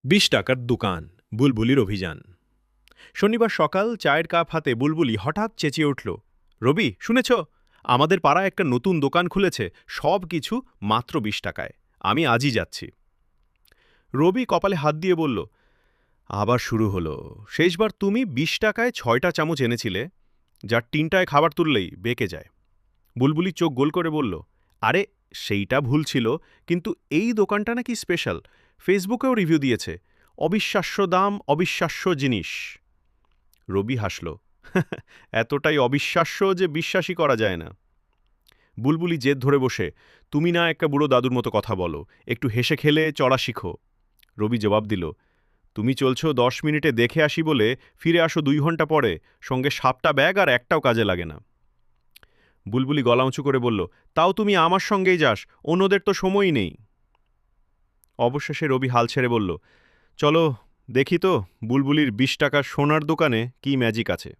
20 টাকার দোকান বুলবুলির অভিযান। শনিবার সকাল চায়ের কাপ হাতে বুলবুলি হঠাৎ চেঁচিয়ে উঠল, রবি শুনেছ, আমাদের পাড়ায় একটা নতুন দোকান খুলেছে, সব কিছু মাত্র 20 টাকায়। আমি আজই যাচ্ছি। রবি কপালে হাত দিয়ে বলল, আবার শুরু হলো। শেষবার তুমি 20 টাকায় 6টা চামচ এনেছিলে, যার 3টায় খাবার তুললেই বেঁকে যায়। বুলবুলি চোখ গোল করে বলল, আরে সেইটা ভুল ছিল, কিন্তু এই দোকানটা নাকি স্পেশাল, ফেসবুকেও রিভিউ দিয়েছে, অবিশ্বাস্য দাম, অবিশ্বাস্য জিনিস। রবি হাসল, এতটাই অবিশ্বাস্য যে বিশ্বাসই করা যায় না। বুলবুলি জেদ ধরে বসে, তুমি না একটা বুড়ো দাদুর মতো কথা বলো, একটু হেসে খেলে চড়া শিখো। রবি জবাব দিল, তুমি চলছো 10 মিনিটে দেখে আসি বলে, ফিরে আসো 2 ঘন্টা পরে, সঙ্গে 7টা ব্যাগ আর একটাও কাজে লাগে না। বুলবুলি গলা উঁচু করে বলল, তাও তুমি আমার সঙ্গেই যাস, অন্যদের তো সময়ই নেই। অবশেষে রবি হাল ছেড়ে বলল, চলো দেখি তো বুলবুলির 20 টাকার সোনার দোকানে কি ম্যাজিক আছে।